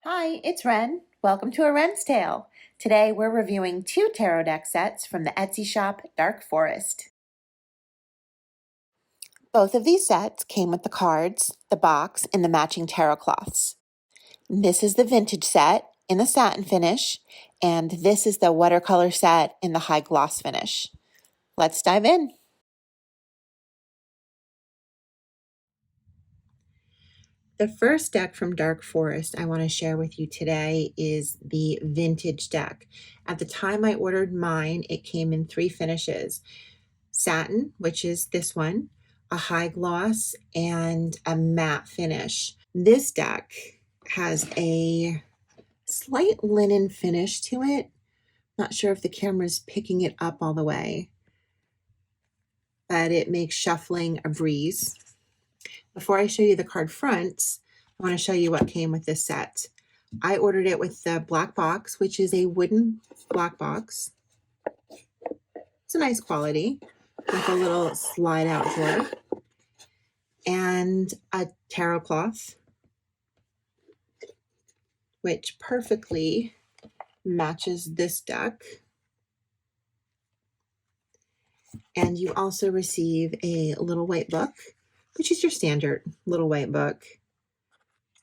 Hi, it's Wren. Welcome to A Wren's Tale. Today we're reviewing 2 tarot deck sets from the Etsy shop Dark Forest. Both of these sets came with the cards, the box, and the matching tarot cloths. This is the vintage set in the satin finish, and this is the watercolor set in the high gloss finish. Let's dive in. The first deck from Dark Forest I want to share with you today is the vintage deck. At the time I ordered mine, it came in 3 finishes: satin, which is this one, a high gloss, and a matte finish. This deck has a slight linen finish to it. Not sure if the camera's picking it up all the way, but it makes shuffling a breeze. Before I show you the card fronts, I want to show you what came with this set. I ordered it with the black box, which is a wooden black box. It's a nice quality with a little slide out drawer and a tarot cloth, which perfectly matches this deck. And you also receive a little white book, which is your standard little white book.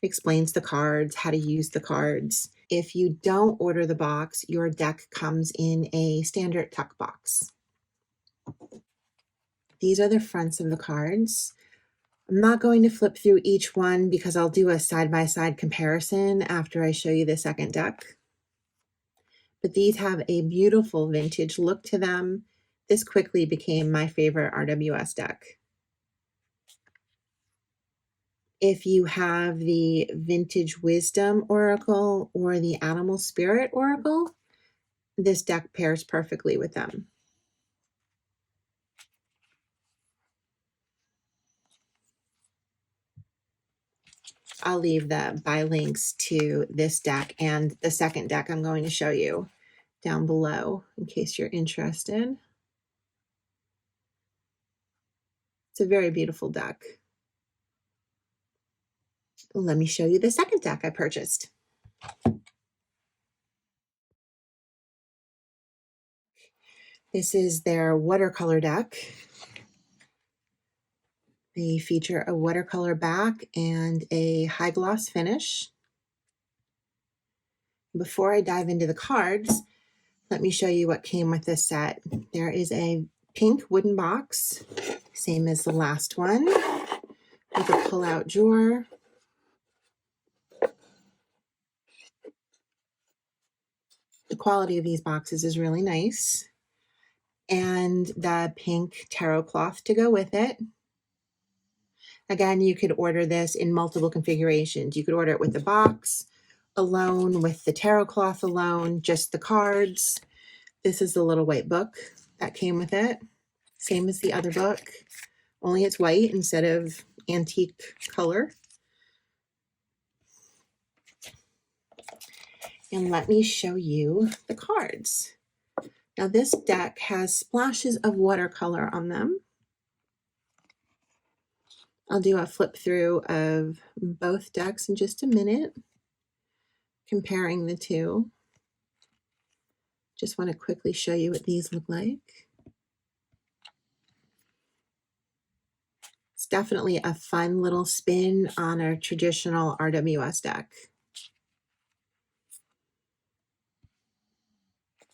It explains the cards, how to use the cards. If you don't order the box, your deck comes in a standard tuck box. These are the fronts of the cards. I'm not going to flip through each one because I'll do a side-by-side comparison after I show you the second deck. But these have a beautiful vintage look to them. This quickly became my favorite RWS deck. If you have the Vintage Wisdom Oracle or the Animal Spirit Oracle, this deck pairs perfectly with them. I'll leave the buy links to this deck and the second deck I'm going to show you down below in case you're interested. It's a very beautiful deck. Let me show you the second deck I purchased. This is their watercolor deck. They feature a watercolor back and a high gloss finish. Before I dive into the cards, let me show you what came with this set. There is a pink wooden box, same as the last one, with a pull-out drawer. The quality of these boxes is really nice. And the pink tarot cloth to go with it. Again, you could order this in multiple configurations. You could order it with the box alone, with the tarot cloth alone, just the cards. This is the little white book that came with it. Same as the other book, only it's white instead of antique color. And let me show you the cards. Now this deck has splashes of watercolor on them. I'll do a flip through of both decks in just a minute, comparing the two. Just want to quickly show you what these look like. It's definitely a fun little spin on a traditional RWS deck.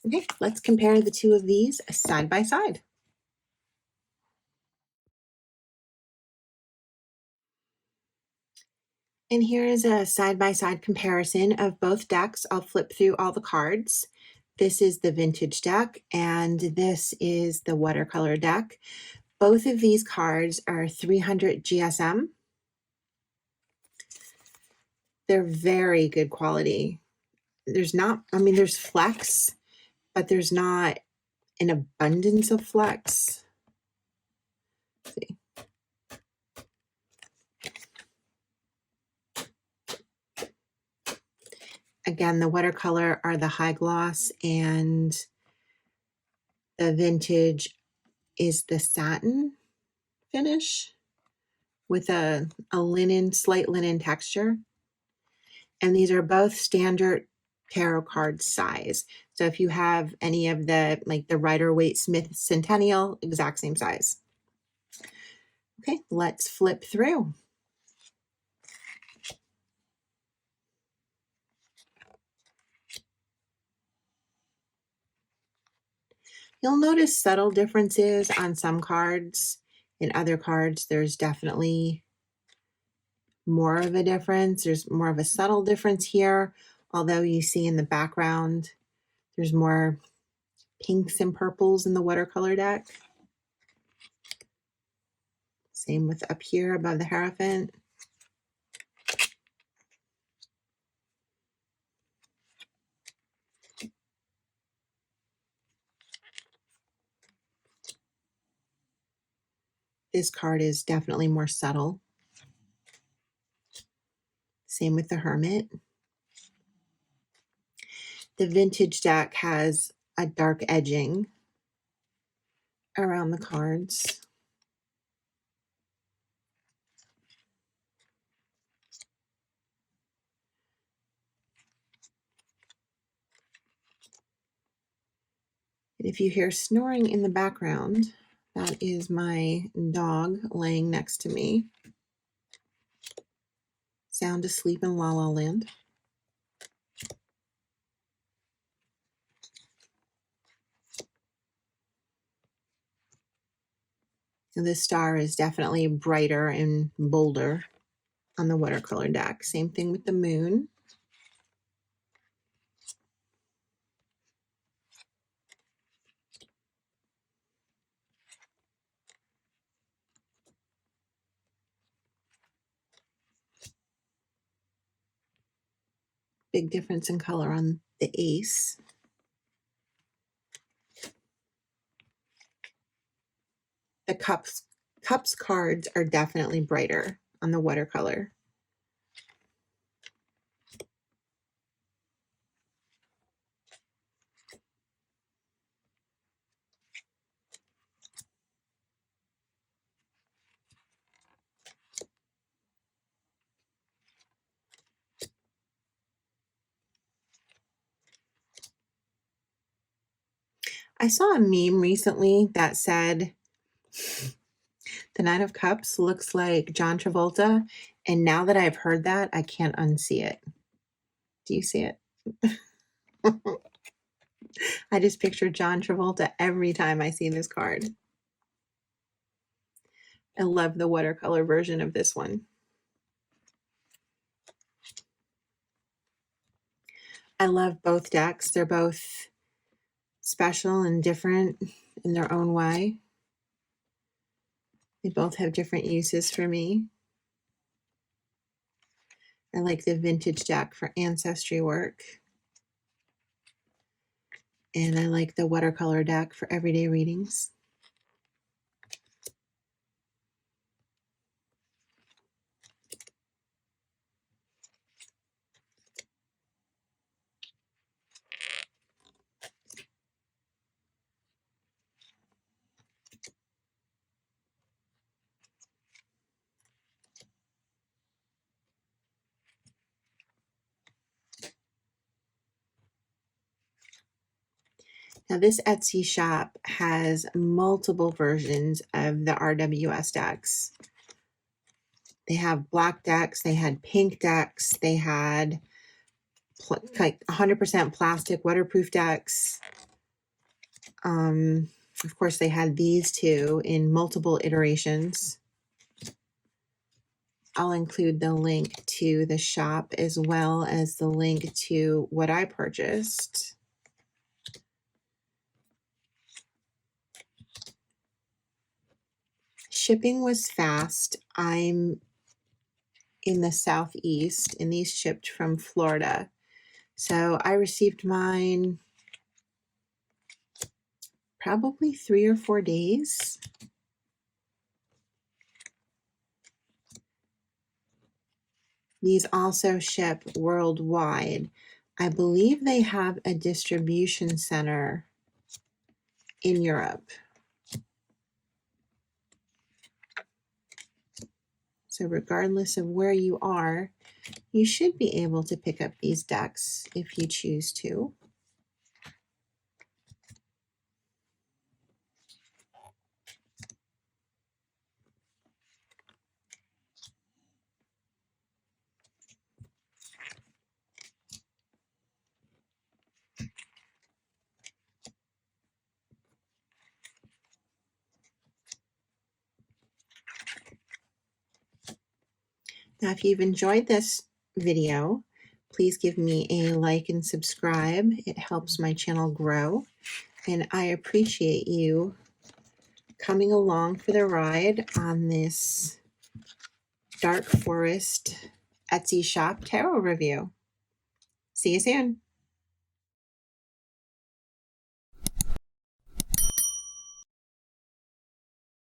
Okay, let's compare the two of these side by side. And here is a side-by-side comparison of both decks. I'll flip through all the cards. This is the vintage deck, and this is the watercolor deck. Both of these cards are 300 GSM. They're very good quality. There's flex, but there's not an abundance of flex. Let's see. Again, the watercolor are the high gloss, and the vintage is the satin finish with a slight linen texture. And these are both standard tarot card size. So if you have any of the, like the Rider-Waite-Smith Centennial, exact same size. Okay, let's flip through. You'll notice subtle differences on some cards. In other cards, there's definitely more of a difference. There's more of a subtle difference here, although you see in the background, there's more pinks and purples in the watercolor deck. Same with up here above the Hierophant. This card is definitely more subtle. Same with the Hermit. The vintage deck has a dark edging around the cards. And if you hear snoring in the background, that is my dog laying next to me, sound asleep in La La Land. So this star is definitely brighter and bolder on the watercolor deck. Same thing with the moon. Big difference in color on the ace. The cups cards are definitely brighter on the watercolor. I saw a meme recently that said the Nine of Cups looks like John Travolta, and now that I've heard that, I can't unsee it. Do you see it? I just picture John Travolta every time I see this card. I love the watercolor version of this one. I love both decks. They're both special and different in their own way. They both have different uses for me. I like the vintage deck for ancestry work. And I like the watercolor deck for everyday readings. Now this Etsy shop has multiple versions of the RWS decks. They have black decks, they had pink decks, they had like 100% plastic waterproof decks. Of course, they had these two in multiple iterations. I'll include the link to the shop as well as the link to what I purchased. Shipping was fast. I'm in the Southeast and these shipped from Florida. So I received mine probably 3 or 4 days. These also ship worldwide. I believe they have a distribution center in Europe. So regardless of where you are, You should be able to pick up these decks if you choose to. Now, if you've enjoyed this video, please give me a like and subscribe. It helps my channel grow, and I appreciate you coming along for the ride on this Dark Forest Etsy Shop tarot review. See you soon.